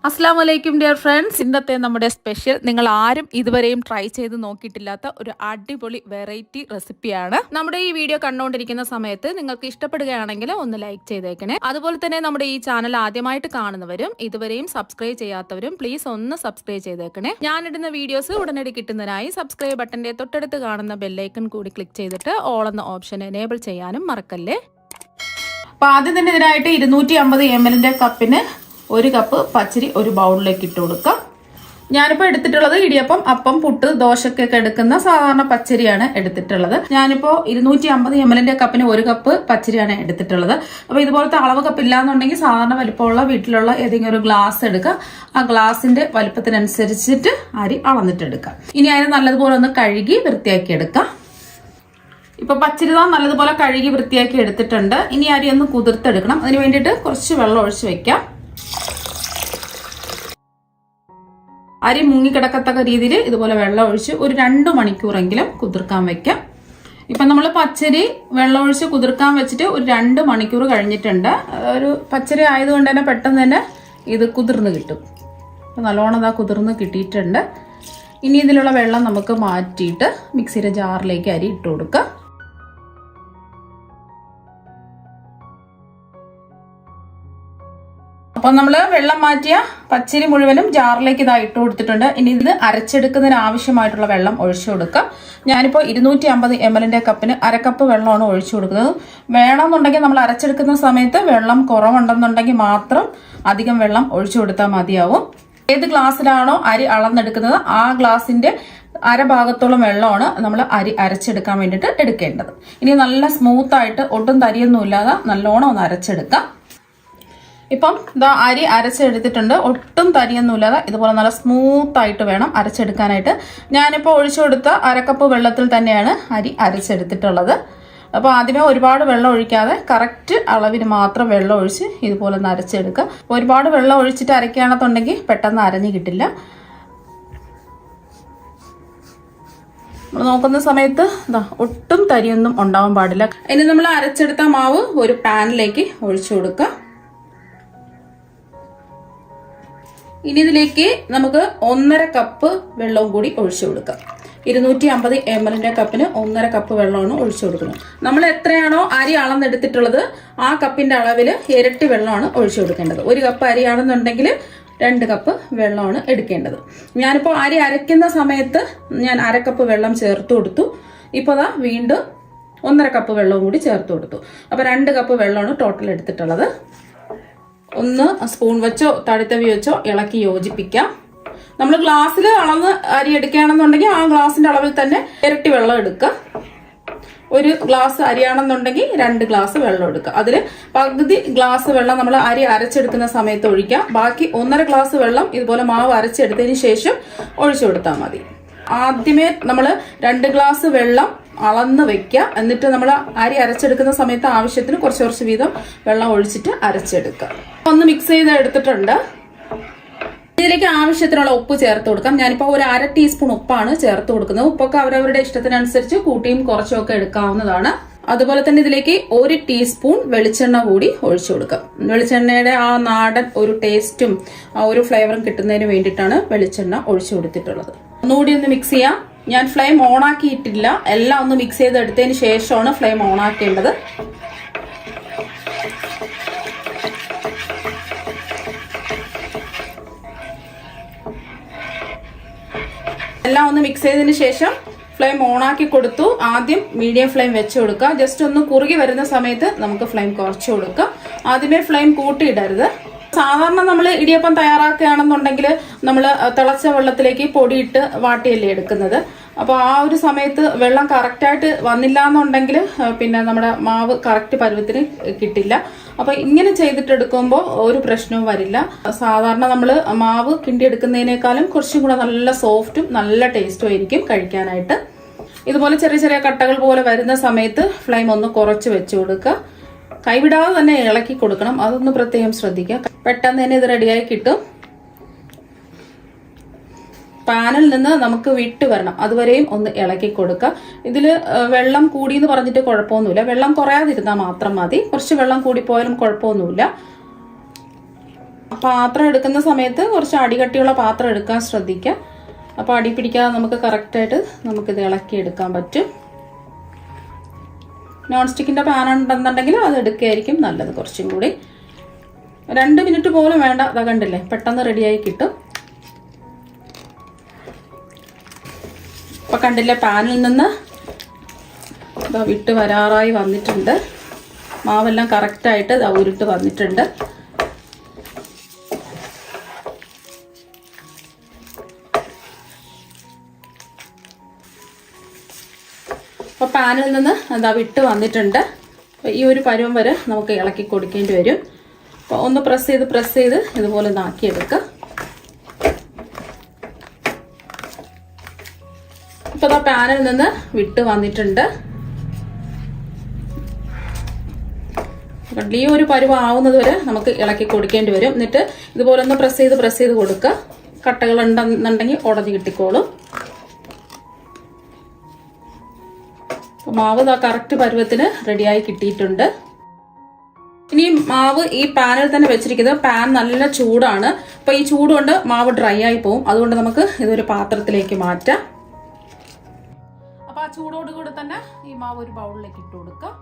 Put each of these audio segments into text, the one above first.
അസ്സാം വലൈക്കും dear friends. ഇന്നത്തെ നമ്മുടെ സ്പെഷ്യൽ നിങ്ങൾ ആരും ഇതുവരെയും ട്രൈ ചെയ്ത് നോക്കിയിട്ടില്ലാത്ത ഒരു അടിപൊളി വെറൈറ്റി റെസിപ്പിയാണ്. നമ്മുടെ ഈ വീഡിയോ കണ്ടുകൊണ്ടിരിക്കുന്ന സമയത്ത് നിങ്ങൾക്ക് ഇഷ്ടപ്പെടുകയാണെങ്കിൽ ഒന്ന് ലൈക്ക് ചെയ്തേക്കണേ. അതുപോലെ തന്നെ നമ്മുടെ ഈ ചാനൽ ആദ്യമായിട്ട് കാണുന്നവരും ഇതുവരെയും സബ്സ്ക്രൈബ് ചെയ്യാത്തവരും പ്ലീസ് ഒന്ന് സബ്സ്ക്രൈബ് ചെയ്തേക്കണേ. ഞാനിടുന്ന വീഡിയോസ് ഉടനടി കിട്ടുന്നതിനായി സബ്സ്ക്രൈബ് ബട്ടന്റെ തൊട്ടടുത്ത് കാണുന്ന ബെല്ലൈക്കൺ കൂടി ക്ലിക്ക് ചെയ്തിട്ട് ഓൾ എന്ന ഓപ്ഷൻ എനേബിൾ ചെയ്യാനും മറക്കല്ലേ. അപ്പൊ ആദ്യം തന്നെ ഇതിനായിട്ട് 250 ml കപ്പിന് 1 കപ്പ് പച്ചരി ഒരു ബൗളിലേക്ക് ഇട്ട് കൊടുക്കാം. ഞാനിപ്പോൾ എടുത്തിട്ടുള്ളത് ഇടിയപ്പം, അപ്പം, പുട്ട്, ദോശക്കൊക്കെ എടുക്കുന്ന സാധാരണ പച്ചരിയാണ് എടുത്തിട്ടുള്ളത്. ഞാനിപ്പോൾ 250 ml കപ്പിന് 1 കപ്പ് പച്ചരിയാണ് എടുത്തിട്ടുള്ളത്. അപ്പോൾ ഇതുപോലത്തെ അളവ് കപ്പ് ഇല്ലാന്നുണ്ടെങ്കിൽ സാധാരണ വലിപ്പമുള്ള വീട്ടിലുള്ള ഏതെങ്കിലും ഒരു ഗ്ലാസ് എടുക്കുക. ആ ഗ്ലാസിന്റെ വലിപ്പത്തിനനുസരിച്ചിട്ട് അരി അളന്നിട്ടെടുക്കുക. ഇനി അതിന് നല്ലതുപോലെ ഒന്ന് കഴുകി വൃത്തിയാക്കി എടുക്കാം. ഇപ്പൊ പച്ചരി നല്ലതുപോലെ കഴുകി വൃത്തിയാക്കി എടുത്തിട്ടുണ്ട്. ഇനി അരി ഒന്ന് കുതിർത്തെടുക്കണം. അതിന് വേണ്ടിയിട്ട് കുറച്ച് വെള്ളം ഒഴിച്ച് വെക്കാം. അരി മുങ്ങിക്കിടക്കത്തക്ക രീതിയിൽ ഇതുപോലെ വെള്ളം ഒഴിച്ച് ഒരു 2 മണിക്കൂറെങ്കിലും കുതിർക്കാൻ വെക്കാം. ഇപ്പൊ നമ്മൾ പച്ചരി വെള്ളം ഒഴിച്ച് കുതിർക്കാൻ വെച്ചിട്ട് ഒരു 2 മണിക്കൂർ കഴിഞ്ഞിട്ടുണ്ട്. ഒരു പച്ചരി ആയതുകൊണ്ട് തന്നെ പെട്ടെന്ന് തന്നെ ഇത് കുതിർന്ന് കിട്ടും. അപ്പൊ നല്ലോണം ഇതാ കുതിർന്ന് കിട്ടിയിട്ടുണ്ട്. ഇനി ഇതിലുള്ള വെള്ളം നമുക്ക് മാറ്റിയിട്ട് മിക്സിയുടെ ജാറിലേക്ക് അരി ഇട്ട് കൊടുക്കാം. അപ്പൊ നമ്മള് വെള്ളം മാറ്റിയ പച്ചരി മുഴുവനും ജാറിലേക്ക് ഇതാ ഇട്ട് കൊടുത്തിട്ടുണ്ട്. ഇനി ഇത് അരച്ചെടുക്കുന്നതിന് ആവശ്യമായിട്ടുള്ള വെള്ളം ഒഴിച്ചു കൊടുക്കാം. ഞാനിപ്പോൾ 250 ml കപ്പിന് 1/2 കപ്പ് വെള്ളമാണ് ഒഴിച്ചു കൊടുക്കുന്നത്. വേണമെന്നുണ്ടെങ്കിൽ നമ്മൾ അരച്ചെടുക്കുന്ന സമയത്ത് വെള്ളം കുറവുണ്ടെന്നുണ്ടെങ്കിൽ മാത്രം അധികം വെള്ളം ഒഴിച്ചു കൊടുത്താൽ മതിയാവും. ഏത് ഗ്ലാസ്സിലാണോ അരി അളന്നെടുക്കുന്നത് ആ ഗ്ലാസിന്റെ അരഭാഗത്തോളം വെള്ളമാണ് നമ്മൾ അരി അരച്ചെടുക്കാൻ വേണ്ടിയിട്ട് എടുക്കേണ്ടത്. ഇനി നല്ല സ്മൂത്ത് ആയിട്ട് ഒട്ടും തരിയൊന്നും ഇല്ലാതെ നല്ലോണം ഒന്ന് അരച്ചെടുക്കാം. ഇപ്പം ഇതാ അരി അരച്ചെടുത്തിട്ടുണ്ട്. ഒട്ടും തരിയൊന്നുമില്ലാതെ ഇതുപോലെ നല്ല സ്മൂത്ത് ആയിട്ട് വേണം അരച്ചെടുക്കാനായിട്ട്. ഞാനിപ്പോൾ ഒഴിച്ചു കൊടുത്ത 1/2 കപ്പ് വെള്ളത്തിൽ തന്നെയാണ് അരി അരച്ചെടുത്തിട്ടുള്ളത്. അപ്പോൾ ആദ്യമേ ഒരുപാട് വെള്ളം ഒഴിക്കാതെ കറക്റ്റ് അളവിന് മാത്രം വെള്ളം ഒഴിച്ച് ഇതുപോലെ ഒന്ന് അരച്ചെടുക്കുക. ഒരുപാട് വെള്ളം ഒഴിച്ചിട്ട് അരയ്ക്കുകയാണെന്നുണ്ടെങ്കിൽ പെട്ടെന്ന് അരഞ്ഞു കിട്ടില്ല. നോക്കുന്ന സമയത്ത് ഒട്ടും തരിയൊന്നും ഉണ്ടാവാൻ പാടില്ല. ഇനി നമ്മൾ അരച്ചെടുത്ത മാവ് ഒരു പാനിലേക്ക് ഒഴിച്ചു കൊടുക്കുക. ഇനി ഇതിലേക്ക് നമുക്ക് 1/2 കപ്പ് വെള്ളവും കൂടി ഒഴിച്ചു കൊടുക്കാം. 250 ml കപ്പിന് 1/2 കപ്പ് വെള്ളമാണ് ഒഴിച്ചു കൊടുക്കുന്നത്. നമ്മൾ എത്രയാണോ അരി അളന്നെടുത്തിട്ടുള്ളത് ആ കപ്പിന്റെ അളവിൽ ഇരട്ടി വെള്ളമാണ് ഒഴിച്ചു കൊടുക്കേണ്ടത്. 1 കപ്പ് അരിയാണെന്നുണ്ടെങ്കിൽ 2 കപ്പ് വെള്ളമാണ് എടുക്കേണ്ടത്. ഞാനിപ്പോൾ അരി അരയ്ക്കുന്ന സമയത്ത് ഞാൻ 1/2 കപ്പ് വെള്ളം ചേർത്ത് കൊടുത്തു. ഇപ്പോൾ വീണ്ടും 1/2 കപ്പ് വെള്ളവും കൂടി ചേർത്ത് കൊടുത്തു. അപ്പോൾ 2 കപ്പ് വെള്ളമാണ് ടോട്ടൽ എടുത്തിട്ടുള്ളത്. ഒന്ന് സ്പൂൺ വെച്ചോ തടിത്തവി വെച്ചോ ഇളക്കി യോജിപ്പിക്കാം. നമ്മൾ ഗ്ലാസ്സിൽ അളന്ന് അരി എടുക്കുകയാണെന്നുണ്ടെങ്കിൽ ആ ഗ്ലാസിന്റെ അളവിൽ തന്നെ ഇരട്ടി വെള്ളം എടുക്കുക. 1 ഗ്ലാസ് അരിയാണെന്നുണ്ടെങ്കിൽ 2 ഗ്ലാസ് വെള്ളം എടുക്കുക. അതിൽ പകുതി ഗ്ലാസ് വെള്ളം നമ്മൾ അരി അരച്ചെടുക്കുന്ന സമയത്ത് ഒഴിക്കാം. ബാക്കി 1/2 ഗ്ലാസ് വെള്ളം ഇതുപോലെ മാവ് അരച്ചെടുത്തതിന് ശേഷം ഒഴിച്ചു കൊടുത്താൽ മതി. ആദ്യമേ നമ്മൾ 2 ഗ്ലാസ് വെള്ളം അളന്ന് വെക്കുക. എന്നിട്ട് നമ്മൾ അരി അരച്ചെടുക്കുന്ന സമയത്ത് ആവശ്യത്തിന് കുറച്ച് വീതം വെള്ളം ഒഴിച്ചിട്ട് അരച്ചെടുക്കുക. ഒന്ന് മിക്സ് ചെയ്ത് എടുത്തിട്ടുണ്ട്. ഇതിലേക്ക് ആവശ്യത്തിനുള്ള ഉപ്പ് ചേർത്ത് കൊടുക്കാം. ഞാനിപ്പോൾ ഒരു 1/2 ടീസ്പൂൺ ഉപ്പാണ് ചേർത്ത് കൊടുക്കുന്നത്. ഉപ്പൊക്കെ അവരവരുടെ ഇഷ്ടത്തിനനുസരിച്ച് കൂട്ടിയും കുറച്ചും ഒക്കെ എടുക്കാവുന്നതാണ്. അതുപോലെ തന്നെ ഇതിലേക്ക് 1 ടീസ്പൂൺ വെളിച്ചെണ്ണ കൂടി ഒഴിച്ചു കൊടുക്കാം. വെളിച്ചെണ്ണയുടെ ആ നാടൻ ഒരു ടേസ്റ്റും ആ ഒരു ഫ്ലേവറും കിട്ടുന്നതിന് വേണ്ടിയിട്ടാണ് വെളിച്ചെണ്ണ ഒഴിച്ചു കൊടുത്തിട്ടുള്ളത്. ഒന്നുകൂടി ഒന്ന് മിക്സ് ചെയ്യാം. ഞാൻ ഫ്ലെയിം ഓൺ ആക്കിയിട്ടില്ല. എല്ലാം ഒന്ന് മിക്സ് ചെയ്തെടുത്തതിന് ശേഷമാണ് ഫ്ലെയിം ഓൺ ആക്കേണ്ടത്. എല്ലാം ഒന്ന് മിക്സ് ചെയ്തതിന് ശേഷം ഫ്ലെയിം ഓൺ ആക്കി കൊടുത്തു. ആദ്യം മീഡിയം ഫ്ലെയിം വെച്ച് കൊടുക്കുക. ജസ്റ്റ് ഒന്ന് കുറുകി വരുന്ന സമയത്ത് നമുക്ക് ഫ്ലെയിം കുറച്ച് കൊടുക്കുക. ആദ്യമേ ഫ്ലെയിം കൂട്ടിയിടരുത്. സാധാരണ നമ്മൾ ഇടിയപ്പം തയ്യാറാക്കുകയാണെന്നുണ്ടെങ്കിൽ നമ്മൾ തിളച്ച വെള്ളത്തിലേക്ക് പൊടിയിട്ട് വാട്ടിയല്ലേ എടുക്കുന്നത്. അപ്പോൾ ആ ഒരു സമയത്ത് വെള്ളം കറക്റ്റായിട്ട് വന്നില്ല എന്നുണ്ടെങ്കിൽ പിന്നെ നമ്മുടെ മാവ് കറക്റ്റ് പരുവത്തിന് കിട്ടില്ല. അപ്പൊ ഇങ്ങനെ ചെയ്തിട്ടെടുക്കുമ്പോൾ ഒരു പ്രശ്നവും വരില്ല. സാധാരണ നമ്മൾ മാവ് കിണ്ടിയെടുക്കുന്നതിനേക്കാളും കുറച്ചും കൂടെ നല്ല സോഫ്റ്റും നല്ല ടേസ്റ്റും ആയിരിക്കും കഴിക്കാനായിട്ട്. ഇതുപോലെ ചെറിയ ചെറിയ കട്ടകൾ പോലെ വരുന്ന സമയത്ത് ഫ്ലെയിം ഒന്ന് കുറച്ച് വെച്ച് കൊടുക്കുക. കൈവിടാതെ തന്നെ ഇളക്കി കൊടുക്കണം. അതൊന്ന് പ്രത്യേകം ശ്രദ്ധിക്കുക. പെട്ടെന്ന് തന്നെ ഇത് റെഡിയായി കിട്ടും. പാനിൽ നിന്ന് നമുക്ക് വിട്ട് വരണം. അതുവരെയും ഒന്ന് ഇളക്കി കൊടുക്കുക. ഇതിൽ വെള്ളം കൂടിയെന്ന് പറഞ്ഞിട്ട് കുഴപ്പമൊന്നുമില്ല. വെള്ളം കുറയാതിരുന്നാൽ മാത്രം മതി. കുറച്ച് വെള്ളം കൂടിപ്പോയാലും കുഴപ്പമൊന്നുമില്ല. പാത്രം എടുക്കുന്ന സമയത്ത് കുറച്ച് അടികട്ടിയുള്ള പാത്രം എടുക്കാൻ ശ്രദ്ധിക്കുക. അപ്പോൾ അടി പിടിക്കാതെ നമുക്ക് കറക്റ്റായിട്ട് നമുക്കിത് ഇളക്കിയെടുക്കാൻ പറ്റും. നോൺ സ്റ്റിക്കിൻ്റെ പാൻ ഉണ്ടെന്നുണ്ടെങ്കിൽ അത് എടുക്കുകയായിരിക്കും നല്ലത്. കുറച്ചും കൂടി 2 മിനിറ്റ് പോലും വേണ്ട. അതാ കണ്ടില്ലേ, പെട്ടെന്ന് റെഡിയായി കിട്ടും. ഇപ്പം കണ്ടില്ലേ, പാനിൽ നിന്ന് ഇതാ വിട്ട് വരാറായി വന്നിട്ടുണ്ട്. മാവെല്ലാം കറക്റ്റായിട്ട് ഉരുട്ട് വന്നിട്ടുണ്ട്. അപ്പോൾ പാനിൽ നിന്ന് എന്താ വിട്ട് വന്നിട്ടുണ്ട്. ഈ ഒരു പരുവം വരെ നമുക്ക് ഇളക്കി കൊടുക്കേണ്ടി വരും. അപ്പോൾ ഒന്ന് പ്രസ് ചെയ്ത് ഇതുപോലെ നാക്കിയെടുക്കുക. ഇപ്പോൾ ആ പാനിൽ നിന്ന് വിട്ട് വന്നിട്ടുണ്ട്. ഈ ഒരു പരുവം ആവുന്നത് വരെ നമുക്ക് ഇളക്കി കൊടുക്കേണ്ടി വരും. എന്നിട്ട് ഇതുപോലെ ഒന്ന് പ്രസ് ചെയ്ത് കൊടുക്കുക. കട്ടകൾ ഉണ്ടെന്നുണ്ടെങ്കിൽ ഉടഞ്ഞു കിട്ടിക്കോളും. മാവ് കറക്റ്റ് പരുവത്തിന് റെഡിയായി കിട്ടിയിട്ടുണ്ട്. ഇനി മാവ് ഈ പാനിൽ തന്നെ വെച്ചിരിക്കുന്നത്. പാൻ നല്ല ചൂടാണ്. അപ്പൊ ഈ ചൂട് കൊണ്ട് മാവ് ഡ്രൈ ആയി പോകും. അതുകൊണ്ട് നമുക്ക് ഇതൊരു പാത്രത്തിലേക്ക് മാറ്റാം. അപ്പൊ ആ ചൂടോടുകൂടി തന്നെ ഈ മാവ് ഒരു ബൗളിലേക്ക് ഇട്ട് കൊടുക്കാം.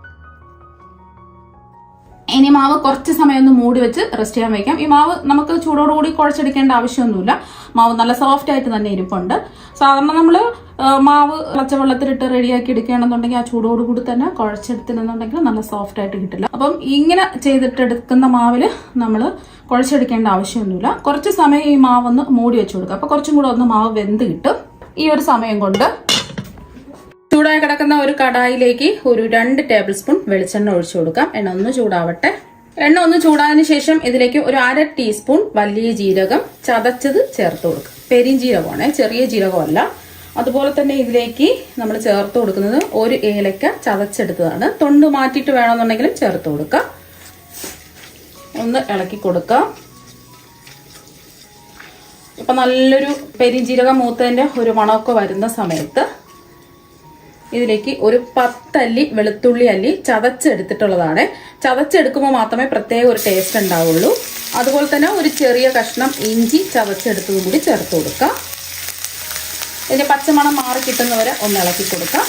ഇനി മാവ് കുറച്ച് സമയം ഒന്ന് മൂടി വെച്ച് റെസ്റ്റ് ചെയ്യാൻ വയ്ക്കാം. ഈ മാവ് നമുക്ക് ചൂടോടുകൂടി കുഴച്ചെടുക്കേണ്ട ആവശ്യമൊന്നുമില്ല. മാവ് നല്ല സോഫ്റ്റ് ആയിട്ട് തന്നെ ഇരിപ്പുണ്ട്. സാധാരണ നമ്മൾ മാവ് പച്ചവെള്ളത്തിലിട്ട് റെഡിയാക്കി എടുക്കുകയാണെന്നുണ്ടെങ്കിൽ ആ ചൂടോടുകൂടി തന്നെ കുഴച്ചെടുത്തില്ലെന്നുണ്ടെങ്കിൽ നല്ല സോഫ്റ്റ് ആയിട്ട് കിട്ടില്ല. അപ്പം ഇങ്ങനെ ചെയ്തിട്ടെടുക്കുന്ന മാവില് നമ്മൾ കുഴച്ചെടുക്കേണ്ട ആവശ്യമൊന്നുമില്ല. കുറച്ച് സമയം ഈ മാവൊന്ന് മൂടി വെച്ച് കൊടുക്കുക. അപ്പൊ കുറച്ചും കൂടെ ഒന്ന് മാവ് വെന്ത് കിട്ടും. ഈ ഒരു സമയം കൊണ്ട് ചൂടായി കിടക്കുന്ന ഒരു കടായിലേക്ക് ഒരു 2 ടേബിൾ സ്പൂൺ വെളിച്ചെണ്ണ ഒഴിച്ചു കൊടുക്കാം. എണ്ണ ഒന്ന് ചൂടാവട്ടെ. എണ്ണ ഒന്ന് ചൂടായതിനു ശേഷം ഇതിലേക്ക് ഒരു 1/2 ടീസ്പൂൺ വലിയ ജീരകം ചതച്ചത് ചേർത്ത് കൊടുക്കുക. പെരിഞ്ജീരകമാണ്, ചെറിയ ജീരകമല്ല. അതുപോലെ തന്നെ ഇതിലേക്ക് നമ്മൾ ചേർത്ത് കൊടുക്കുന്നത് ഒരു ഏലക്ക ചതച്ചെടുത്തതാണ്. തൊണ്ട് മാറ്റിയിട്ട് വേണമെന്നുണ്ടെങ്കിലും ചേർത്ത് കൊടുക്കുക. ഒന്ന് ഇളക്കി കൊടുക്കുക. ഇപ്പൊ നല്ലൊരു പെരിഞ്ജീരകം മൂത്തതിന്റെ ഒരു മണമൊക്കെ വരുന്ന സമയത്ത് ഇതിലേക്ക് ഒരു 10 അല്ലി വെളുത്തുള്ളി അല്ലി ചതച്ചെടുത്തിട്ടുള്ളതാണ്. ചതച്ചെടുക്കുമ്പോൾ മാത്രമേ പ്രത്യേക ഒരു ടേസ്റ്റ് ഉണ്ടാവുള്ളൂ. അതുപോലെ തന്നെ ഒരു ചെറിയ കഷ്ണം ഇഞ്ചി ചതച്ചെടുത്തതും കൂടി ചേർത്ത് കൊടുക്കാം. ഇതിന്റെ പച്ചമണം മാറി കിട്ടുന്നവരെ ഒന്ന് ഇളക്കി കൊടുക്കാം.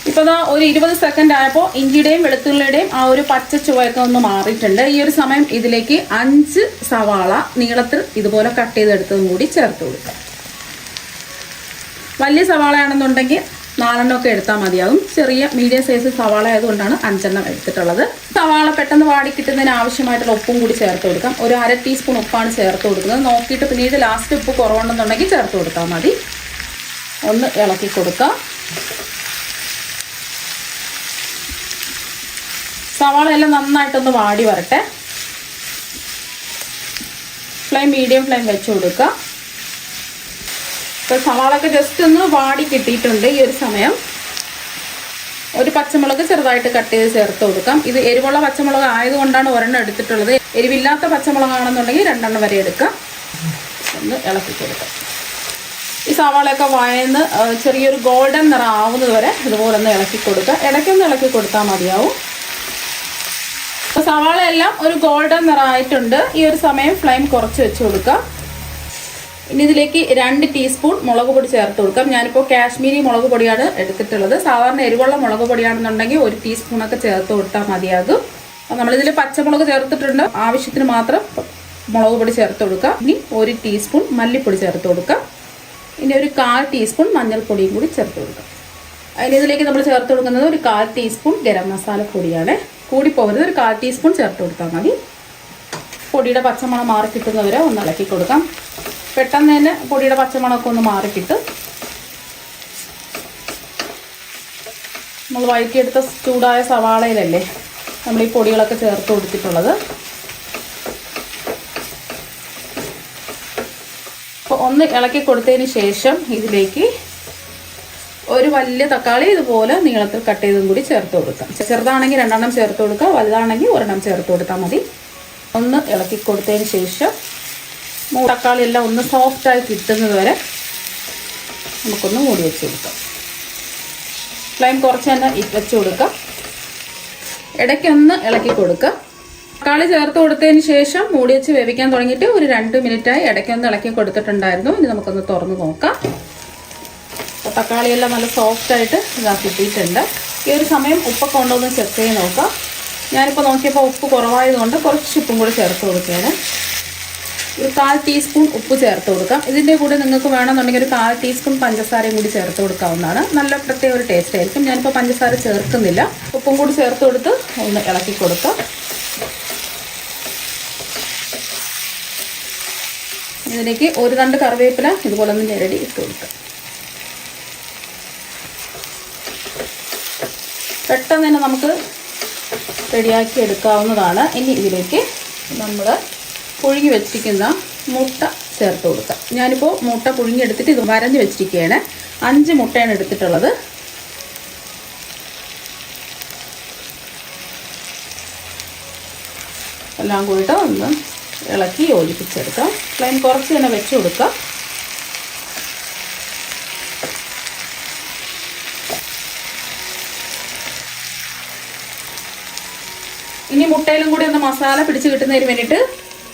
ഇപ്പൊ ഒരു 20 സെക്കൻഡ് ആയപ്പോൾ ഇഞ്ചിയുടെയും വെളുത്തുള്ളിയുടെയും ആ ഒരു പച്ച ചുവയൊക്കെ ഒന്ന് മാറിയിട്ടുണ്ട്. ഈ ഒരു സമയം ഇതിലേക്ക് 5 സവാള നീളത്തിൽ ഇതുപോലെ കട്ട് ചെയ്തെടുത്തതും കൂടി ചേർത്ത് കൊടുക്കാം. വലിയ സവാള ആണെന്നുണ്ടെങ്കിൽ 4 എണ്ണമൊക്കെ എടുത്താൽ മതിയാകും. ചെറിയ മീഡിയം സൈസ് സവാള ആയതുകൊണ്ടാണ് 5 എണ്ണം എടുത്തിട്ടുള്ളത്. സവാള പെട്ടെന്ന് വാടി കിട്ടുന്നതിന് ആവശ്യമായിട്ടുള്ള ഉപ്പും കൂടി ചേർത്ത് കൊടുക്കാം. ഒരു 1/2 ടീസ്പൂൺ ഉപ്പാണ് ചേർത്ത് കൊടുക്കുന്നത്. നോക്കിയിട്ട് പിന്നീട് ലാസ്റ്റ് ഉപ്പ് കുറവുണ്ടെന്നുണ്ടെങ്കിൽ ചേർത്ത് കൊടുത്താൽ മതി. ഒന്ന് ഇളക്കി കൊടുക്കാം. സവാള എല്ലാം നന്നായിട്ടൊന്ന് വാടി വരട്ടെ. മീഡിയം ഫ്ലെയിം വെച്ച് കൊടുക്കുക. ഇപ്പോൾ സവാളൊക്കെ ജസ്റ്റ് ഒന്ന് വാടി കിട്ടിയിട്ടുണ്ട്. ഈ ഒരു സമയം ഒരു പച്ചമുളക് ചെറുതായിട്ട് കട്ട് ചെയ്ത് ചേർത്ത് കൊടുക്കാം. ഇത് എരിവുള്ള പച്ചമുളക് ആയതുകൊണ്ടാണ് 1 എണ്ണം എടുത്തിട്ടുള്ളത്. എരിവില്ലാത്ത പച്ചമുളകാണെന്നുണ്ടെങ്കിൽ 2 എണ്ണം വരെ എടുക്കാം. ഒന്ന് ഇളക്കി കൊടുക്കാം. ഈ സവാളയൊക്കെ വഴന്ന് ചെറിയൊരു ഗോൾഡൻ നിറം ആവുന്നത് വരെ ഇതുപോലെ ഒന്ന് ഇളക്കി കൊടുക്കുക. ഇടയ്ക്കൊന്ന് ഇളക്കി കൊടുത്താൽ മതിയാവും. അപ്പോൾ സവാള എല്ലാം ഒരു ഗോൾഡൻ നിറമായിട്ടുണ്ട്. ഈ ഒരു സമയം ഫ്ലെയിം കുറച്ച് വെച്ച് കൊടുക്കാം. ഇനി ഇതിലേക്ക് 2 ടീസ്പൂൺ മുളക് പൊടി ചേർത്ത് കൊടുക്കാം. ഞാനിപ്പോൾ കാശ്മീരി മുളക് പൊടിയാണ് എടുത്തിട്ടുള്ളത്. സാധാരണ എരിവുള്ള മുളക് പൊടിയാണെന്നുണ്ടെങ്കിൽ 1 ടീസ്പൂണൊക്കെ ചേർത്ത് കൊടുത്താൽ മതിയാകും. നമ്മളിതിൽ പച്ചമുളക് ചേർത്തിട്ടുണ്ട്. ആവശ്യത്തിന് മാത്രം മുളക് പൊടി ചേർത്ത് കൊടുക്കുക. ഇനി 1 ടീസ്പൂൺ മല്ലിപ്പൊടി ചേർത്ത് കൊടുക്കുക. ഇനി ഒരു 1/4 ടീസ്പൂൺ മഞ്ഞൾപ്പൊടിയും കൂടി ചേർത്ത് കൊടുക്കുക. അതിന് ഇതിലേക്ക് നമ്മൾ ചേർത്ത് കൊടുക്കുന്നത് ഒരു 1/4 ടീസ്പൂൺ ഗരം മസാല പൊടിയാണ്. കൂടിപ്പോകരുത്, ഒരു 1/4 ടീസ്പൂൺ ചേർത്ത് കൊടുത്താൽ മതി. പൊടിയുടെ പച്ചമണം മാറി കിട്ടുന്നവരെ ഒന്ന് ഇളക്കി കൊടുക്കാം. പെട്ടെന്ന് തന്നെ പൊടിയുടെ പച്ചമണമൊക്കെ ഒന്ന് മാറിക്കിട്ടും. നമ്മൾ വഴറ്റിയെടുത്ത ചൂടായ സവാളയിലല്ലേ നമ്മൾ ഈ പൊടികളൊക്കെ ചേർത്ത് കൊടുത്തിട്ടുള്ളത്. അപ്പോൾ ഒന്ന് ഇളക്കി കൊടുത്തതിന് ശേഷം ഇതിലേക്ക് ഒരു വലിയ തക്കാളി ഇതുപോലെ നീളത്തിൽ കട്ട് ചെയ്തും കൂടി ചേർത്ത് കൊടുക്കാം. ചെറുതാണെങ്കിൽ 2 എണ്ണം ചേർത്ത് കൊടുക്കുക, വലുതാണെങ്കിൽ 1 എണ്ണം ചേർത്ത് കൊടുത്താൽ മതി. ഒന്ന് ഇളക്കി കൊടുത്തതിന് ശേഷം തക്കാളി എല്ലാം ഒന്ന് സോഫ്റ്റായി കിട്ടുന്നത് വരെ നമുക്കൊന്ന് മൂടി വെച്ച് കൊടുക്കാം. ഫ്ലെയിം കുറച്ച് തന്നെ വെച്ച് കൊടുക്കാം. ഇടയ്ക്കൊന്ന് ഇളക്കി കൊടുക്കുക. തക്കാളി ചേർത്ത് കൊടുത്തതിന് ശേഷം മൂടി വെച്ച് വേവിക്കാൻ തുടങ്ങിയിട്ട് ഒരു 2 മിനിറ്റായി ഇടയ്ക്കൊന്ന് ഇളക്കി കൊടുത്തിട്ടുണ്ടായിരുന്നു. ഇനി നമുക്കൊന്ന് തുറന്ന് നോക്കാം. അപ്പോൾ തക്കാളിയെല്ലാം നല്ല സോഫ്റ്റായിട്ട് കിട്ടിയിട്ടുണ്ട്. ഈ ഒരു സമയം ഉപ്പൊക്കെ ഉണ്ടോ എന്ന് ചെക്ക് ചെയ്ത് നോക്കാം. ഞാനിപ്പോൾ നോക്കിയപ്പോൾ ഉപ്പ് കുറവായതുകൊണ്ട് കുറച്ച് ഉപ്പും കൂടി ചേർത്ത് കൊടുക്കുകയാണ്. ഒരു 1/4 ടീസ്പൂൺ ഉപ്പ് ചേർത്ത് കൊടുക്കാം. ഇതിൻ്റെ കൂടെ നിങ്ങൾക്ക് വേണമെന്നുണ്ടെങ്കിൽ ഒരു 1/4 ടീസ്പൂൺ പഞ്ചസാരയും കൂടി ചേർത്ത് കൊടുക്കാവുന്നതാണ്. നല്ല പ്രത്യേക ഒരു ടേസ്റ്റ് ആയിരിക്കും. ഞാനിപ്പോൾ പഞ്ചസാര ചേർക്കുന്നില്ല. ഉപ്പും കൂടി ചേർത്ത് കൊടുത്ത് ഒന്ന് ഇളക്കി കൊടുക്കാം. ഇതിലേക്ക് ഒരു തണ്ട് കറിവേപ്പില ഇതുപോലെ ഒന്ന് ഞെരടി ഇട്ട് കൊടുക്കാം. പെട്ടെന്ന് തന്നെ നമുക്ക് റെഡിയാക്കി എടുക്കാവുന്നതാണ്. ഇനി ഇതിലേക്ക് നമ്മൾ പുഴുങ്ങി വെച്ചിരിക്കുന്ന മുട്ട ചേർത്ത് കൊടുക്കാം. ഞാനിപ്പോൾ മുട്ട പുഴുങ്ങിയെടുത്തിട്ട് ഇത് വരഞ്ഞ് വെച്ചിരിക്കുകയാണ്. 5 മുട്ടയാണ് എടുത്തിട്ടുള്ളത്. എല്ലാം കൂടിയിട്ട് ഒന്ന് ഇളക്കി യോജിപ്പിച്ചെടുക്കാം. ഫ്ലെയിം കുറച്ച് തന്നെ വെച്ച് കൊടുക്കാം. ഇനി മുട്ടയിലും കൂടി ഒന്ന് മസാല പിടിച്ച് കിട്ടുന്നതിന് വേണ്ടിയിട്ട്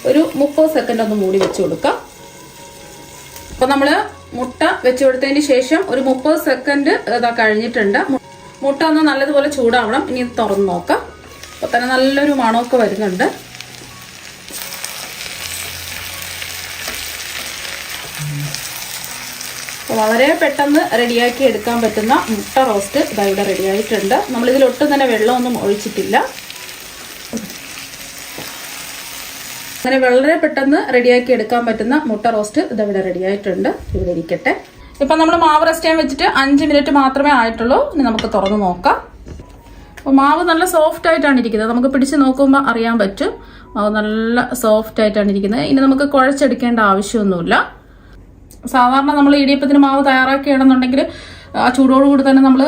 ഒരു 30 സെക്കൻഡ് ഒന്ന് മൂടി വെച്ച് കൊടുക്കാം. അപ്പോൾ നമ്മൾ മുട്ട വെച്ച് കൊടുത്തതിന് ശേഷം ഒരു 30 സെക്കൻഡ് കഴിഞ്ഞിട്ടുണ്ട്. മുട്ട ഒന്ന് നല്ലതുപോലെ ചൂടാവണം. ഇനി ഇത് തുറന്ന് നോക്കാം. അപ്പോൾ തന്നെ നല്ലൊരു മണമൊക്കെ വരുന്നുണ്ട്. അപ്പോൾ വളരെ പെട്ടെന്ന് റെഡിയാക്കി എടുക്കാൻ പറ്റുന്ന മുട്ട റോസ്റ്റ് ഇവിടെ റെഡിയായിട്ടുണ്ട്. നമ്മളിതിലൊട്ടും തന്നെ വെള്ളമൊന്നും ഒഴിച്ചിട്ടില്ല. അങ്ങനെ വളരെ പെട്ടെന്ന് റെഡിയാക്കി എടുക്കാൻ പറ്റുന്ന മുട്ട റോസ്റ്റ് ഇതിവിടെ റെഡിയായിട്ടുണ്ട്. ഇവിടെ ഇരിക്കട്ടെ. ഇപ്പം നമ്മൾ മാവ് റെസ്റ്റ് ചെയ്യാൻ വെച്ചിട്ട് 5 മിനിറ്റ് മാത്രമേ ആയിട്ടുള്ളൂ. ഇനി നമുക്ക് തുറന്ന് നോക്കാം. അപ്പോൾ മാവ് നല്ല സോഫ്റ്റ് ആയിട്ടാണ് ഇരിക്കുന്നത്. നമുക്ക് പിടിച്ച് നോക്കുമ്പോൾ അറിയാൻ പറ്റും മാവ് നല്ല സോഫ്റ്റ് ആയിട്ടാണ് ഇരിക്കുന്നത്. ഇനി നമുക്ക് കുഴച്ചെടുക്കേണ്ട ആവശ്യമൊന്നുമില്ല. സാധാരണ നമ്മൾ ഇടിയപ്പത്തിന് മാവ് തയ്യാറാക്കുകയാണെന്നുണ്ടെങ്കിൽ ആ ചൂടോടുകൂടി തന്നെ നമ്മൾ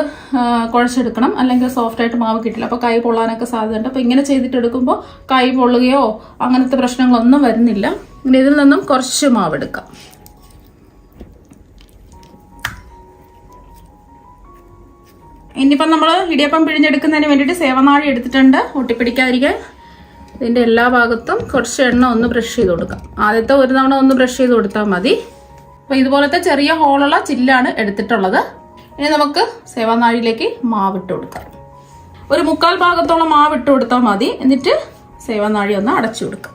കുഴച്ചെടുക്കണം. അല്ലെങ്കിൽ സോഫ്റ്റായിട്ട് മാവ് കിട്ടില്ല. അപ്പോൾ കൈ പൊള്ളാനൊക്കെ സാധ്യതയുണ്ട്. അപ്പോൾ ഇങ്ങനെ ചെയ്തിട്ട് എടുക്കുമ്പോൾ കൈ പൊള്ളുകയോ അങ്ങനത്തെ പ്രശ്നങ്ങളൊന്നും വരുന്നില്ല. ഇനി ഇതിൽ നിന്നും കുറച്ച് മാവ് എടുക്കാം. ഇനിയിപ്പം നമ്മൾ ഇടിയപ്പം പിഴിഞ്ഞെടുക്കുന്നതിന് വേണ്ടിയിട്ട് സേവനാഴി എടുത്തിട്ടുണ്ട്. ഒട്ടിപ്പിടിക്കാതിരിക്കാൻ ഇതിൻ്റെ എല്ലാ ഭാഗത്തും കുറച്ച് എണ്ണ ഒന്ന് ബ്രഷ് ചെയ്ത് കൊടുക്കാം. ആദ്യത്തെ ഒരു തവണ ഒന്ന് ബ്രഷ് ചെയ്ത് കൊടുത്താൽ മതി. അപ്പോൾ ഇതുപോലത്തെ ചെറിയ ഹോളുള്ള ചില്ലാണ് എടുത്തിട്ടുള്ളത്. ഇനി നമുക്ക് സേവനാഴിയിലേക്ക് മാവിട്ട് കൊടുക്കാം. ഒരു 3/4 ഭാഗത്തോളം മാവിട്ട് കൊടുത്താൽ മതി. എന്നിട്ട് സേവനാഴി ഒന്ന് അടച്ചു കൊടുക്കാം.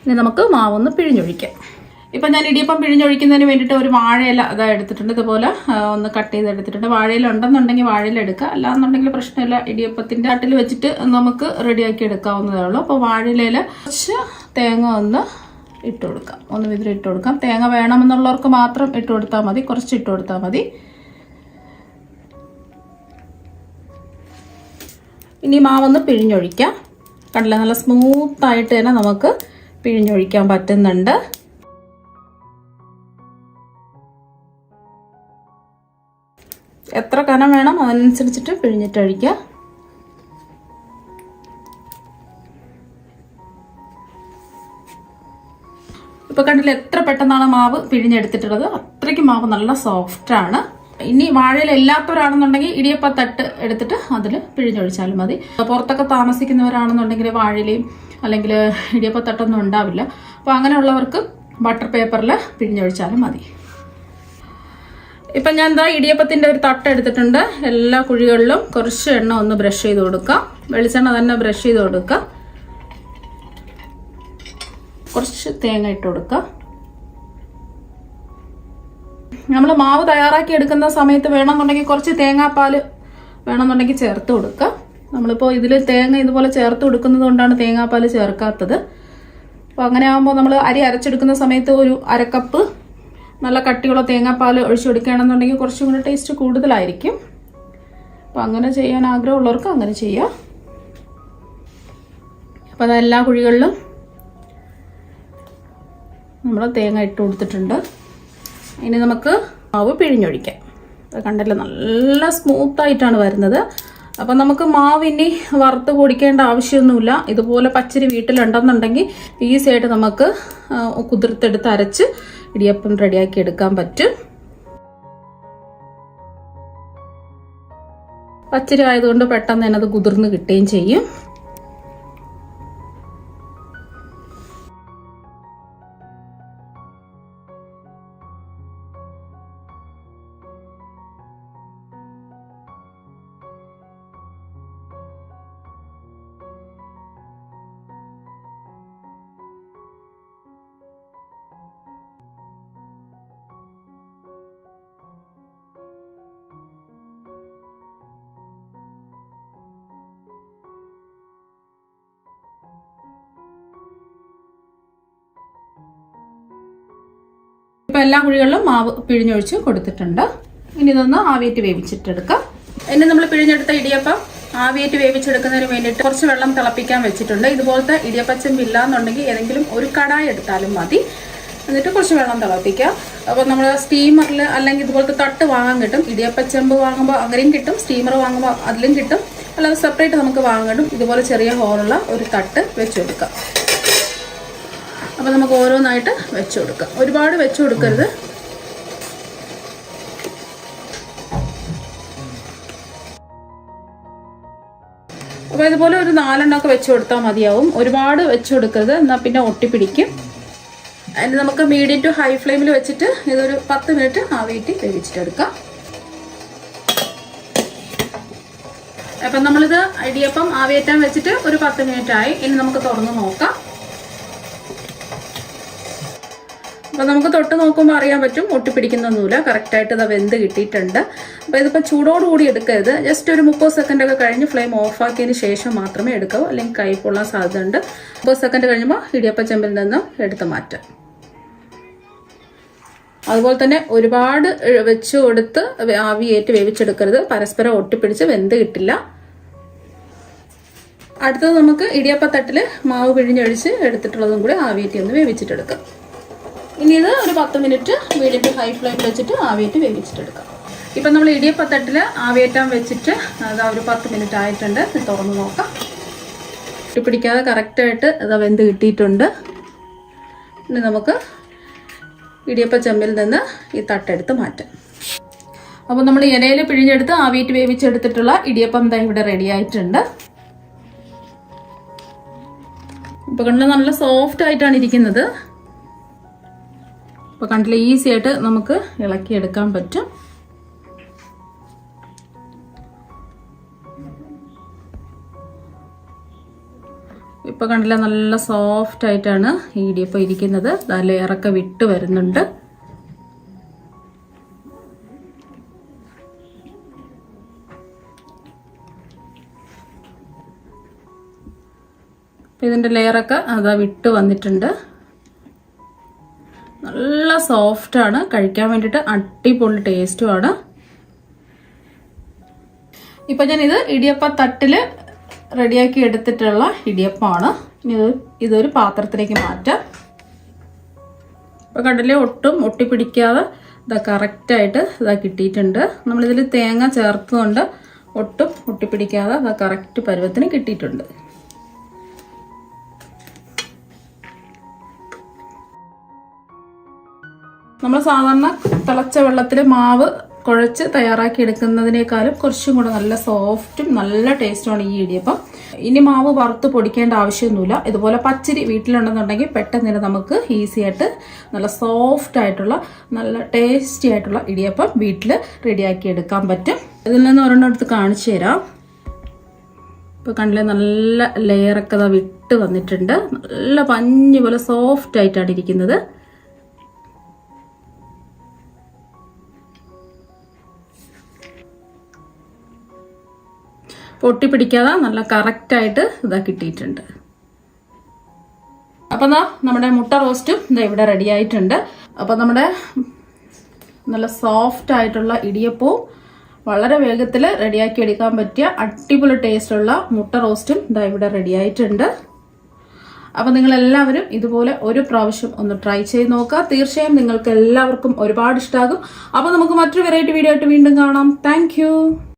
ഇനി നമുക്ക് മാവൊന്ന് പിഴിഞ്ഞൊഴിക്കാം. ഇപ്പം ഞാൻ ഇടിയപ്പം പിഴിഞ്ഞൊഴിക്കുന്നതിന് വേണ്ടിയിട്ട് ഒരു വാഴയില എടുത്തിട്ടുണ്ട്. ഇതുപോലെ ഒന്ന് കട്ട് ചെയ്ത് എടുത്തിട്ടുണ്ട്. വാഴയില ഉണ്ടെന്നുണ്ടെങ്കിൽ വാഴയില എടുക്കുക. അല്ലാന്നുണ്ടെങ്കിൽ പ്രശ്നമില്ല. ഇടിയപ്പത്തിൻ്റെ അട്ടിൽ വെച്ചിട്ട് നമുക്ക് റെഡിയാക്കി എടുക്കാവുന്നതേ ഉള്ളൂ. അപ്പോൾ വാഴയിലയിൽ കുറച്ച് തേങ്ങ ഒന്ന് ഇട്ട് കൊടുക്കാം. ഒന്ന് വിതറി ഇട്ട് കൊടുക്കാം. തേങ്ങ വേണമെന്നുള്ളവർക്ക് മാത്രം ഇട്ട് കൊടുത്താൽ മതി. കുറച്ച് ഇട്ട് കൊടുത്താൽ മതി. ഇനി മാവൊന്ന് പിഴിഞ്ഞൊഴിക്കാം. കണ്ടില്ല, നല്ല സ്മൂത്തായിട്ട് തന്നെ നമുക്ക് പിഴിഞ്ഞൊഴിക്കാൻ പറ്റുന്നുണ്ട്. എത്ര കനം വേണം അതിനനുസരിച്ചിട്ട് പിഴിഞ്ഞിട്ടൊഴിക്കുക. ഇപ്പൊ കണ്ടില്ല എത്ര പെട്ടെന്നാണ് മാവ് പിഴിഞ്ഞെടുത്തിട്ടുള്ളത്. അത്രയ്ക്ക് മാവ് നല്ല സോഫ്റ്റാണ്. ഇനി വാഴയിൽ ഇല്ലാത്തവരാണെന്നുണ്ടെങ്കിൽ ഇടിയപ്പത്തട്ട് എടുത്തിട്ട് അതിൽ പിഴിഞ്ഞൊഴിച്ചാലും മതി. പുറത്തൊക്കെ താമസിക്കുന്നവരാണെന്നുണ്ടെങ്കിൽ വാഴയിലയും അല്ലെങ്കിൽ ഇടിയപ്പത്തട്ടൊന്നും ഉണ്ടാവില്ല. അപ്പോൾ അങ്ങനെയുള്ളവർക്ക് ബട്ടർ പേപ്പറിൽ പിഴിഞ്ഞൊഴിച്ചാലും മതി. ഇപ്പം ഞാൻ ഇടിയപ്പത്തിൻ്റെ ഒരു തട്ട് എടുത്തിട്ടുണ്ട്. എല്ലാ കുഴികളിലും കുറച്ച് എണ്ണ ഒന്ന് ബ്രഷ് ചെയ്ത് കൊടുക്കാം. വെളിച്ചെണ്ണ തന്നെ ബ്രഷ് ചെയ്ത് കൊടുക്കുക. കുറച്ച് തേങ്ങ ഇട്ട് കൊടുക്കുക. നമ്മൾ മാവ് തയ്യാറാക്കി എടുക്കുന്ന സമയത്ത് വേണമെന്നുണ്ടെങ്കിൽ കുറച്ച് തേങ്ങാപ്പാൽ വേണമെന്നുണ്ടെങ്കിൽ ചേർത്ത് കൊടുക്കുക. നമ്മളിപ്പോൾ ഇതിൽ തേങ്ങ ഇതുപോലെ ചേർത്ത് കൊടുക്കുന്നത് കൊണ്ടാണ് തേങ്ങാപ്പാൽ ചേർക്കാത്തത്. അപ്പോൾ അങ്ങനെ ആകുമ്പോൾ നമ്മൾ അരി അരച്ചെടുക്കുന്ന സമയത്ത് ഒരു 1/2 കപ്പ് നല്ല കട്ടിയുള്ള തേങ്ങാപ്പാൽ ഒഴിച്ചു കൊടുക്കുകയാണെന്നുണ്ടെങ്കിൽ കുറച്ചും കൂടി ടേസ്റ്റ് കൂടുതലായിരിക്കും. അപ്പോൾ അങ്ങനെ ചെയ്യാൻ ആഗ്രഹമുള്ളവർക്ക് അങ്ങനെ ചെയ്യാം. അപ്പോൾ അതെല്ലാ കുഴികളിലും നമ്മൾ തേങ്ങ ഇട്ട് കൊടുത്തിട്ടുണ്ട്. ഇനി നമുക്ക് മാവ് പിഴിഞ്ഞൊഴിക്കാം. കണ്ടല്ലോ നല്ല സ്മൂത്തായിട്ടാണ് വരുന്നത്. അപ്പം നമുക്ക് മാവ് ഇനി വറുത്ത് പൊടിക്കേണ്ട ആവശ്യമൊന്നുമില്ല. ഇതുപോലെ പച്ചരി വീട്ടിലുണ്ടെന്നുണ്ടെങ്കിൽ ഈസി ആയിട്ട് നമുക്ക് കുതിർത്തെടുത്ത് അരച്ച് ഇടിയപ്പം റെഡിയാക്കി എടുക്കാൻ പറ്റും. പച്ചരി ആയതുകൊണ്ട് പെട്ടെന്ന് തന്നെ അത് കുതിർന്ന് കിട്ടുകയും ചെയ്യും. ഇപ്പം എല്ലാ കുഴികളിലും മാവ് പിഴിഞ്ഞൊഴിച്ച് കൊടുത്തിട്ടുണ്ട്. ഇനി ഇതൊന്ന് ആവിയേറ്റ് വേവിച്ചിട്ടെടുക്കാം. ഇനി നമ്മൾ പിഴിഞ്ഞെടുത്ത ഇടിയപ്പം ആവിയേറ്റ് വേവിച്ചെടുക്കുന്നതിന് വേണ്ടിയിട്ട് കുറച്ച് വെള്ളം തിളപ്പിക്കാൻ വെച്ചിട്ടുണ്ട്. ഇതുപോലത്തെ ഇടിയപ്പച്ചെമ്പ് ഇല്ലാന്നുണ്ടെങ്കിൽ ഏതെങ്കിലും ഒരു കടായി എടുത്താലും മതി. എന്നിട്ട് കുറച്ച് വെള്ളം തിളപ്പിക്കുക. അപ്പോൾ നമ്മൾ സ്റ്റീമറിൽ അല്ലെങ്കിൽ ഇതുപോലത്തെ തട്ട് വാങ്ങാൻ കിട്ടും. ഇടിയപ്പച്ചെമ്പ് വാങ്ങുമ്പോൾ അങ്ങനെയും കിട്ടും, സ്റ്റീമർ വാങ്ങുമ്പോൾ അതിലും കിട്ടും. അല്ലാതെ സെപ്പറേറ്റ് നമുക്ക് വാങ്ങാൻ കിട്ടും. ഇതുപോലെ ചെറിയ ഹോളുള്ള ഒരു തട്ട് വെച്ച് കൊടുക്കാം. അപ്പോൾ നമുക്ക് ഓരോന്നായിട്ട് വെച്ച് കൊടുക്കാം. ഒരുപാട് വെച്ച് കൊടുക്കരുത്. അപ്പോൾ ഇതുപോലെ ഒരു 4 എണ്ണമൊക്കെ വെച്ച് കൊടുത്താൽ മതിയാവും. ഒരുപാട് വെച്ച് കൊടുക്കരുത്, എന്നാൽ പിന്നെ ഒട്ടിപ്പിടിക്കും. അതിന് നമുക്ക് മീഡിയം ടു ഹൈ ഫ്ലെയിമിൽ വെച്ചിട്ട് ഇതൊരു 10 മിനിറ്റ് ആവിയിട്ട് വേവിച്ചിട്ടെടുക്കാം. അപ്പം നമ്മളിത് ഇടിയപ്പം ആവിയേറ്റാൻ വെച്ചിട്ട് ഒരു 10 മിനിറ്റ് ആയി. ഇനി നമുക്ക് തുറന്ന് നോക്കാം. അപ്പോൾ നമുക്ക് തൊട്ട് നോക്കുമ്പോൾ അറിയാൻ പറ്റും ഒട്ടിപ്പിടിക്കുന്നൊന്നുമില്ല. കറക്റ്റായിട്ട് ഇത് വെന്ത് കിട്ടിയിട്ടുണ്ട്. അപ്പോൾ ഇതിപ്പോൾ ചൂടോടുകൂടി എടുക്കരുത്. ജസ്റ്റ് ഒരു 30 സെക്കൻഡൊക്കെ കഴിഞ്ഞ് ഫ്ലെയിം ഓഫാക്കിയതിന് ശേഷം മാത്രമേ എടുക്കാവൂ, അല്ലെങ്കിൽ കൈ പൊള്ളാൻ സാധ്യതയുണ്ട്. 30 സെക്കൻഡ് കഴിയുമ്പോൾ ഇടിയപ്പച്ചെമ്പിൽ നിന്നും എടുത്ത് മാറ്റാം. അതുപോലെ തന്നെ ഒരുപാട് വെച്ച് കൊടുത്ത് ആവിയേറ്റ് വേവിച്ചെടുക്കരുത്. പരസ്പരം ഒട്ടിപ്പിടിച്ച് വെന്ത് കിട്ടില്ല. അടുത്തത് നമുക്ക് ഇടിയപ്പത്തട്ടിൽ മാവ് പിഴിഞ്ഞൊഴിച്ച് എടുത്തിട്ടുള്ളതും കൂടി ആവിയേറ്റ് ഒന്ന് വേവിച്ചിട്ടെടുക്കാം. ഇനി ഇത് ഒരു 10 മിനിറ്റ് മീഡിയം ടു ഹൈ ഫ്ലെയിമിൽ വെച്ചിട്ട് ആവിയേറ്റ് വേവിച്ചിട്ടെടുക്കാം. ഇപ്പം നമ്മൾ ഇടിയപ്പത്തട്ടിൽ ആവിയേറ്റാൻ വെച്ചിട്ട് അത് ഒരു 10 മിനിറ്റ് ആയിട്ടുണ്ട്. തുറന്ന് നോക്കാം. ഒട്ടിപ്പിടിക്കാതെ കറക്റ്റായിട്ട് അത് വെന്ത് കിട്ടിയിട്ടുണ്ട്. ഇനി നമുക്ക് ഇടിയപ്പച്ചെമ്പിൽ നിന്ന് ഈ തട്ടെടുത്ത് മാറ്റാം. അപ്പോൾ നമ്മൾ ഇലയിൽ പിഴിഞ്ഞെടുത്ത് ആവിയേറ്റ് വേവിച്ചെടുത്തിട്ടുള്ള ഇടിയപ്പം ഇവിടെ റെഡി ആയിട്ടുണ്ട്. ഇപ്പോൾ കണ്ടില്ല, നല്ല സോഫ്റ്റ് ആയിട്ടാണ് ഇരിക്കുന്നത്. അപ്പോൾ കണ്ടില്ല, ഈസി ആയിട്ട് നമുക്ക് ഇളക്കിയെടുക്കാൻ പറ്റും. ഇപ്പോൾ കണ്ടില്ല, നല്ല സോഫ്റ്റ് ആയിട്ടാണ് ഈ ഇടിയപ്പം ഇരിക്കുന്നത്. ലെയറൊക്കെ വിട്ട് വരുന്നുണ്ട്. അപ്പം ഇതിൻ്റെ ലെയറൊക്കെ അതാ വിട്ട് വന്നിട്ടുണ്ട്. നല്ല സോഫ്റ്റാണ്, കഴിക്കാൻ വേണ്ടിയിട്ട് അടിപൊളി ടേസ്റ്റുമാണ്. ഇപ്പം ഞാനിത് ഇടിയപ്പത്തട്ടിൽ റെഡിയാക്കി എടുത്തിട്ടുള്ള ഇടിയപ്പമാണ്. ഇനി ഇതൊരു പാത്രത്തിലേക്ക് മാറ്റാം. ഇപ്പം കണ്ടില്ലേ, ഒട്ടും ഒട്ടിപ്പിടിക്കാതെ ഇതാ കറക്റ്റായിട്ട് ഇതാ കിട്ടിയിട്ടുണ്ട്. നമ്മളിതിൽ തേങ്ങ ചേർത്തുകൊണ്ട് ഒട്ടും ഒട്ടിപ്പിടിക്കാതെ ഇതാ കറക്റ്റ് പരുവത്തിന് കിട്ടിയിട്ടുണ്ട്. നമ്മൾ സാധാരണ തിളച്ച വെള്ളത്തിൽ മാവ് കുഴച്ച് തയ്യാറാക്കി എടുക്കുന്നതിനേക്കാളും കുറച്ചും കൂടെ നല്ല സോഫ്റ്റും നല്ല ടേസ്റ്റുമാണ് ഈ ഇടിയപ്പം. ഇനി മാവ് വറുത്ത് പൊടിക്കേണ്ട ആവശ്യമൊന്നുമില്ല. ഇതുപോലെ പച്ചരി വീട്ടിലുണ്ടെന്നുണ്ടെങ്കിൽ പെട്ടെന്ന് നമുക്ക് ഈസി ആയിട്ട് നല്ല സോഫ്റ്റ് ആയിട്ടുള്ള നല്ല ടേസ്റ്റി ആയിട്ടുള്ള ഇടിയപ്പം വീട്ടിൽ റെഡിയാക്കി എടുക്കാൻ പറ്റും. ഇതിൽ നിന്ന് ഒരെണ്ണം എടുത്ത് കാണിച്ചു തരാം. ഇപ്പോൾ കണ്ടില്ലേ, നല്ല ലെയറൊക്കെ വിട്ട് വന്നിട്ടുണ്ട്. നല്ല പഞ്ഞി പോലെ സോഫ്റ്റ് ആയിട്ടാണ് ഇരിക്കുന്നത്. പൊട്ടിപ്പിടിക്കാതെ നല്ല കറക്റ്റായിട്ട് ഇതാ കിട്ടിയിട്ടുണ്ട്. അപ്പം നമ്മുടെ മുട്ട റോസ്റ്റും ഇതാ ഇവിടെ റെഡി ആയിട്ടുണ്ട്. അപ്പം നമ്മുടെ നല്ല സോഫ്റ്റ് ആയിട്ടുള്ള ഇടിയപ്പവും വളരെ വേഗത്തിൽ റെഡിയാക്കി എടുക്കാൻ പറ്റിയ അടിപൊളി ടേസ്റ്റുള്ള മുട്ട റോസ്റ്റും ഇതാ ഇവിടെ റെഡി ആയിട്ടുണ്ട്. അപ്പം നിങ്ങളെല്ലാവരും ഇതുപോലെ ഒരു പ്രാവശ്യം ഒന്ന് ട്രൈ ചെയ്ത് നോക്കുക. തീർച്ചയായും നിങ്ങൾക്ക് എല്ലാവർക്കും ഒരുപാട് ഇഷ്ടമാകും. അപ്പം നമുക്ക് മറ്റൊരു വെറൈറ്റി വീഡിയോ ആയിട്ട് വീണ്ടും കാണാം. താങ്ക്